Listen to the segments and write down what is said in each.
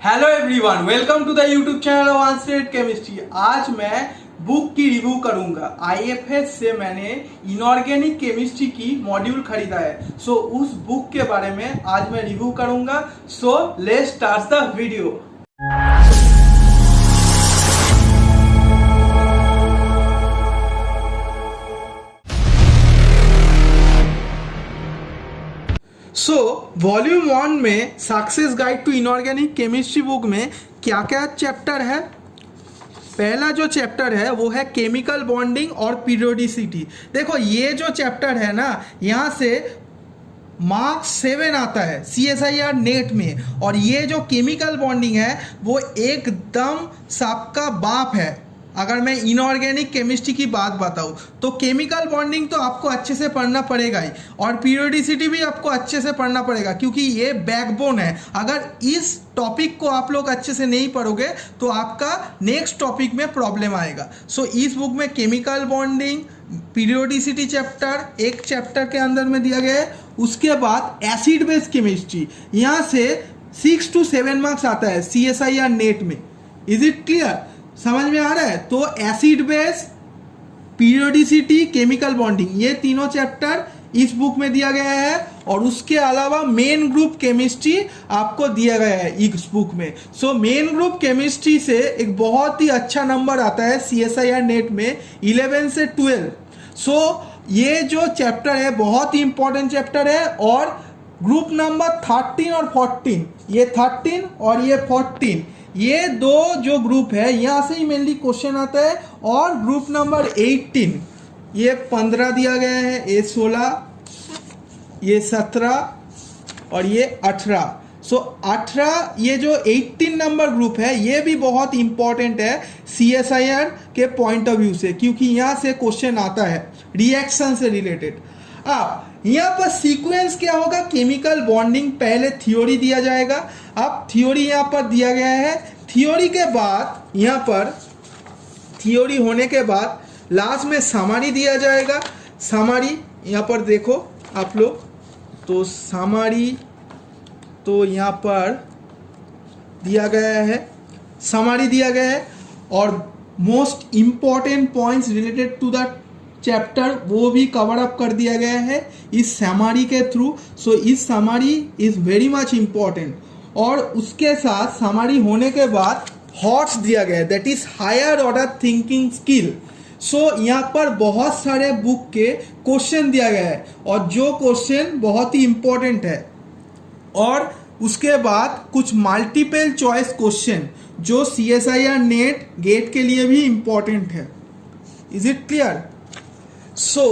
Hello everyone, welcome to the YouTube channel advanced chemistry. आज मैं book की review करूंगा। आईएफएस से मैंने इनऑर्गेनिक केमिस्ट्री की मॉड्यूल खरीदा है। सो उस बुक के बारे में आज मैं रिव्यू करूंगा। So let's start the video. Volume 1 में success guide to inorganic chemistry book में क्या क्या चैप्टर है। पहला जो चैप्टर है वो है केमिकल बॉन्डिंग और पीरियोडिसिटी। देखो ये जो चैप्टर है ना, यहाँ से मार्क्स 7 आता है CSIR नेट में। और ये जो केमिकल बॉन्डिंग है वो एकदम सबका बाप है। अगर मैं इनऑर्गेनिक केमिस्ट्री की बात बताऊँ तो केमिकल बॉन्डिंग तो आपको अच्छे से पढ़ना पड़ेगा ही, और पीरियोडिसिटी भी आपको अच्छे से पढ़ना पड़ेगा क्योंकि ये बैकबोन है। अगर इस टॉपिक को आप लोग अच्छे से नहीं पढ़ोगे तो आपका नेक्स्ट टॉपिक में प्रॉब्लम आएगा। सो इस बुक में केमिकल बॉन्डिंग, पीरियोडिसिटी चैप्टर एक चैप्टर के अंदर में दिया गया है। उसके बाद एसिड बेस केमिस्ट्री, यहाँ से 6 to 7 मार्क्स आता है CSIR नेट में। Is it clear? समझ में आ रहा है? तो acid base, periodicity, chemical bonding, ये तीनों चैप्टर इस बुक में दिया गया है। और उसके अलावा मेन ग्रुप केमिस्ट्री आपको दिया गया है इस बुक में। सो मेन ग्रुप केमिस्ट्री से एक बहुत ही अच्छा नंबर आता है CSIR नेट में 11 से 12। सो ये जो चैप्टर है बहुत ही इंपॉर्टेंट चैप्टर है। और ग्रुप नंबर 13 और 14, ये 13 और ये 14, ये दो जो ग्रुप है यहाँ से ही मेनली क्वेश्चन आता है। और ग्रुप नंबर 18, ये 15 दिया गया है, ये 16, ये 17 और ये 18। सो 18 ये जो 18 नंबर ग्रुप है ये भी बहुत इंपॉर्टेंट है CSIR के पॉइंट ऑफ व्यू से, क्योंकि यहाँ से क्वेश्चन आता है रिएक्शन से रिलेटेड। अब यहाँ पर सीक्वेंस क्या होगा, केमिकल बॉन्डिंग पहले थ्योरी दिया जाएगा। अब थ्योरी यहाँ पर दिया गया है। थ्योरी के बाद यहाँ पर थ्योरी होने के बाद लास्ट में समरी दिया जाएगा। समरी यहाँ पर देखो आप लोग, तो समरी तो यहाँ पर दिया गया है, समरी दिया गया है। और most important points related to the chapter वो भी कवर अप कर दिया गया है इस समरी के थ्रू। सो इस summary is very much important. और उसके साथ समरी होने के बाद हॉट्स दिया गया है, that is higher order thinking skill. So यहाँ पर बहुत सारे बुक के क्वेश्चन दिया गया है और जो क्वेश्चन बहुत ही इंपॉर्टेंट है। और उसके बाद कुछ मल्टीपल चॉइस क्वेश्चन जो CSIR नेट गेट के लिए भी इंपॉर्टेंट है। Is it clear? सो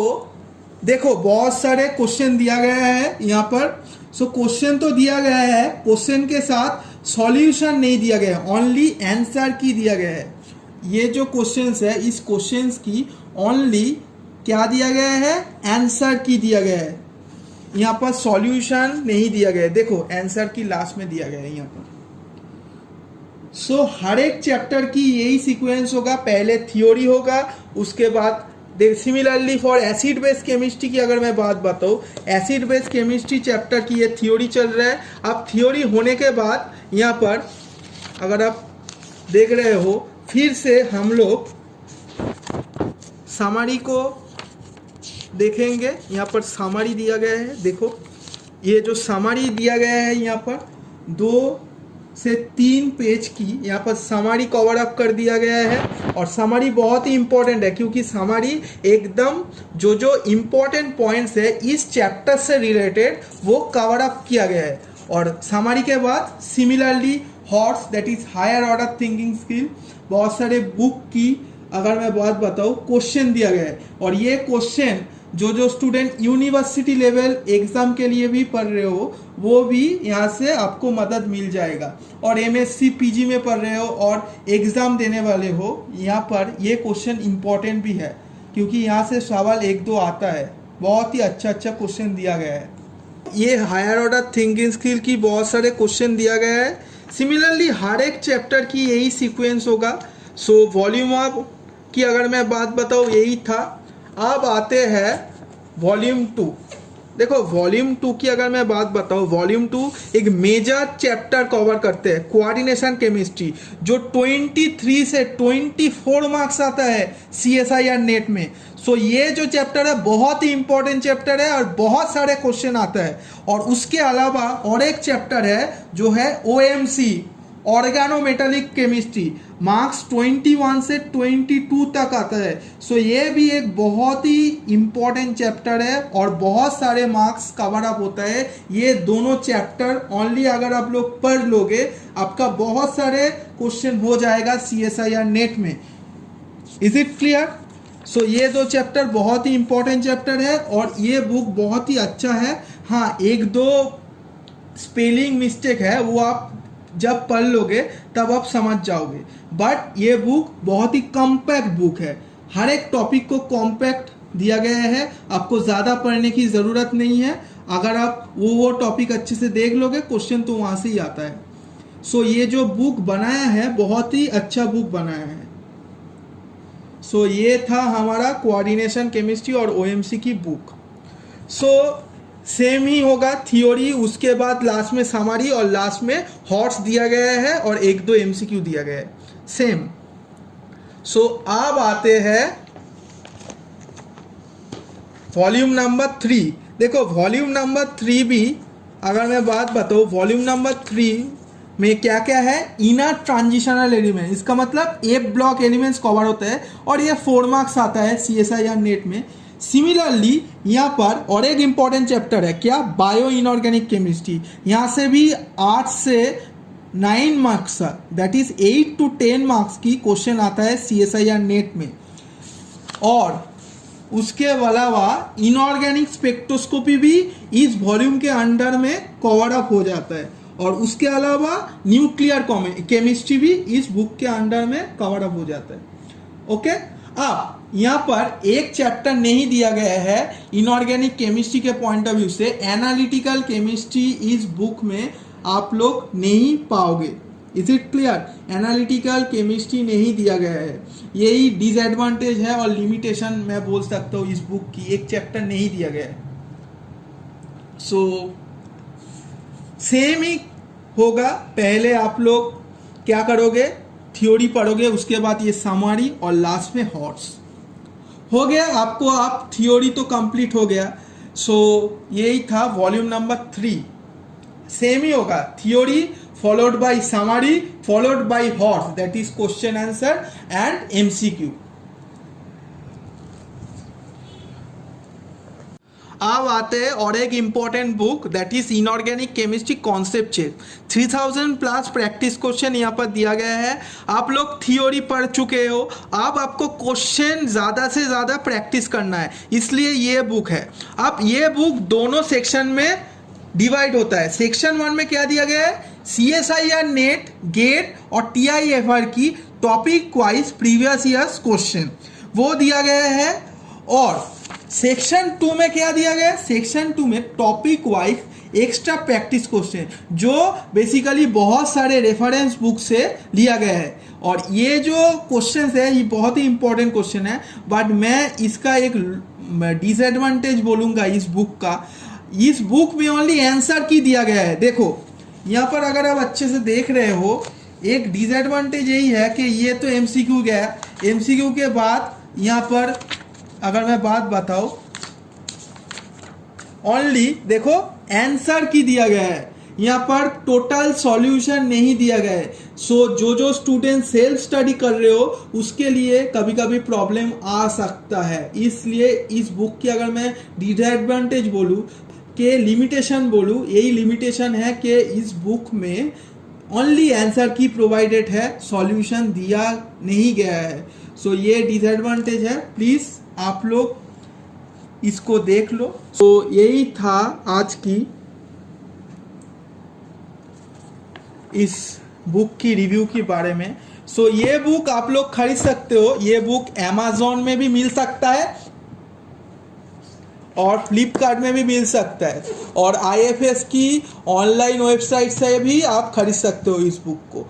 देखो बहुत सारे क्वेश्चन दिया गया है यहाँ पर। सो क्वेश्चन तो दिया गया है, क्वेश्चन के साथ सॉल्यूशन नहीं दिया गया है, ओनली आंसर की दिया गया है। ये जो क्वेश्चंस है इस क्वेश्चंस की ओनली क्या दिया गया है, आंसर की दिया गया है। यहाँ पर सॉल्यूशन नहीं दिया गया है, देखो आंसर की लास्ट में दिया गया है यहाँ पर। सो हर एक चैप्टर की यही सीक्वेंस होगा, पहले थ्योरी होगा, उसके बाद similarly for acid base chemistry की अगर मैं बात बताऊँ, एसिड बेस केमिस्ट्री चैप्टर की ये थ्योरी चल रहा है। अब थ्योरी होने के बाद यहाँ पर अगर आप देख रहे हो फिर से हम लोग समरी को देखेंगे। यहाँ पर समरी दिया गया है, देखो ये जो समरी दिया गया है यहाँ पर 2 से 3 पेज की यहाँ पर समरी कवर अप कर दिया गया है। और समरी बहुत ही इंपॉर्टेंट है क्योंकि समरी एकदम जो इंपॉर्टेंट पॉइंट्स है इस चैप्टर से रिलेटेड वो कवर अप किया गया है। और समरी के बाद similarly HOTS, that is higher order thinking skill, बहुत सारे बुक की अगर मैं बात बताऊँ क्वेश्चन दिया गया है। और ये क्वेश्चन जो स्टूडेंट यूनिवर्सिटी लेवल एग्जाम के लिए भी पढ़ रहे हो वो भी यहाँ से आपको मदद मिल जाएगा। और MSc PG में पढ़ रहे हो और एग्ज़ाम देने वाले हो, यहाँ पर ये क्वेश्चन इम्पॉर्टेंट भी है क्योंकि यहाँ से सवाल 1-2 आता है। बहुत ही अच्छा क्वेश्चन दिया गया है। ये हायर ऑर्डर थिंकिंग स्किल की बहुत सारे क्वेश्चन दिया गया है। सिमिलरली हर एक चैप्टर की यही सीक्वेंस होगा। सो वॉल्यूम 1 की अगर मैं बात बताऊँ यही था। अब आते हैं वॉल्यूम 2, देखो वॉल्यूम 2 की अगर मैं बात बताऊं, वॉल्यूम 2 एक मेजर चैप्टर कवर करते हैं, कोऑर्डिनेशन केमिस्ट्री, जो 23 से 24 मार्क्स आता है CSIR नेट में। सो ये जो चैप्टर है बहुत ही इंपॉर्टेंट चैप्टर है और बहुत सारे क्वेश्चन आता है। और उसके अलावा और एक चैप्टर है जो है OMC, ऑर्गेनोमेटालिक केमिस्ट्री, मार्क्स 21 से 22 तक आता है। सो ये भी एक बहुत ही इंपॉर्टेंट चैप्टर है और बहुत सारे मार्क्स कवर अप होता है। ये दोनों चैप्टर ओनली अगर आप लोग पढ़ लोगे, आपका बहुत सारे क्वेश्चन हो जाएगा CSIR नेट में। Is it clear? सो ये दो चैप्टर बहुत ही इंपॉर्टेंट चैप्टर है और ये बुक बहुत ही अच्छा है। हाँ, एक दो स्पेलिंग मिस्टेक है, वो आप जब पढ़ लोगे तब आप समझ जाओगे, बट ये बुक बहुत ही कॉम्पैक्ट बुक है। हर एक टॉपिक को कॉम्पैक्ट दिया गया है, आपको ज़्यादा पढ़ने की ज़रूरत नहीं है। अगर आप वो टॉपिक अच्छे से देख लोगे, क्वेश्चन तो वहाँ से ही आता है। सो ये जो बुक बनाया है बहुत ही अच्छा बुक बनाया है। सो ये था हमारा कोऑर्डिनेशन केमिस्ट्री और OMC की बुक। सो सेम ही होगा थियोरी, उसके बाद लास्ट में समरी और लास्ट में हॉट्स दिया गया है और एक दो MCQ दिया गया है सेम। सो अब आते हैं वॉल्यूम नंबर 3। देखो वॉल्यूम नंबर 3 भी अगर मैं बात बताऊँ, वॉल्यूम नंबर 3 में क्या क्या है, इनर ट्रांजिशनल एलिमेंट, इसका मतलब ए ब्लॉक एलिमेंट्स कवर होता है और ये 4 मार्क्स आता है CSIR नेट में। सिमिलरली यहाँ पर और एक इंपॉर्टेंट चैप्टर है क्या, बायो इनऑर्गेनिक केमिस्ट्री। यहाँ से भी 8 से 9 marks, that is 8 to 10 marks की क्वेश्चन आता है CSIR नेट में। और उसके अलावा इनऑर्गेनिक स्पेक्ट्रोस्कोपी भी इस वॉल्यूम के अंडर में कवर अप हो जाता है और उसके अलावा न्यूक्लियर केमिस्ट्री भी इस बुक के अंडर में कवर अप हो जाता है। ओके, अब यहाँ पर एक चैप्टर नहीं दिया गया है इनऑर्गेनिक केमिस्ट्री के पॉइंट ऑफ व्यू से, एनालिटिकल केमिस्ट्री इस बुक में आप लोग नहीं पाओगे। Is it clear? Analytical chemistry नहीं दिया गया है, यही डिसएडवांटेज है और लिमिटेशन मैं बोल सकता हूँ इस बुक की, एक चैप्टर नहीं दिया गया है। सो सेम ही होगा, पहले आप लोग क्या करोगे, थ्योरी पढ़ोगे, उसके बाद ये समरी और लास्ट में हॉट्स हो गया आपको। आप थ्योरी तो कंप्लीट हो गया। सो यही था वॉल्यूम नंबर 3। सेम ही होगा, theory followed by summary followed by HOTS, that is question answer and MCQ। अब आते हैं और एक important book, that is inorganic chemistry concept check. 3000 plus practice question यहाँ पर दिया गया है। आप लोग थियोरी पढ़ चुके हो, अब आपको क्वेश्चन ज़्यादा से ज़्यादा प्रैक्टिस करना है, इसलिए ये बुक है। अब ये बुक दोनों सेक्शन में डिवाइड होता है। सेक्शन 1 में क्या दिया गया है, CSIR नेट, गेट और TIFR की topic wise previous years question वो दिया गया है। और सेक्शन 2 में क्या दिया गया है, सेक्शन 2 में topic wise extra practice question, जो बेसिकली बहुत सारे रेफरेंस बुक से लिया गया है। और ये जो क्वेश्चन है ये बहुत ही इंपॉर्टेंट क्वेश्चन है, बट मैं इसका एक डिसएडवांटेज बोलूँगा इस बुक का, इस बुक में ओनली आंसर की दिया गया है। देखो यहाँ पर अगर आप अच्छे से देख रहे हो, एक डिसएडवांटेज यही है कि ये तो MCQ गया, MCQ के बाद यहाँ पर अगर मैं बात बताऊं, ओनली देखो आंसर की दिया गया है, यहाँ पर टोटल सॉल्यूशन नहीं दिया गया है। सो जो स्टूडेंट सेल्फ स्टडी कर रहे हो उसके लिए कभी कभी प्रॉब्लम आ सकता है, इसलिए इस बुक की अगर मैं डिसएडवांटेज बोलूँ कि लिमिटेशन बोलूँ, यही लिमिटेशन है कि इस बुक में ओनली आंसर की प्रोवाइडेड है, सॉल्यूशन दिया नहीं गया है। सो ये डिसएडवांटेज है, प्लीज़ आप लोग इसको देख लो। तो यही था आज की इस बुक की रिव्यू के बारे में। सो ये बुक आप लोग खरीद सकते हो, ये बुक Amazon में भी मिल सकता है और फ्लिपकार्ट में भी मिल सकता है, और IFS की ऑनलाइन वेबसाइट से भी आप खरीद सकते हो इस बुक को।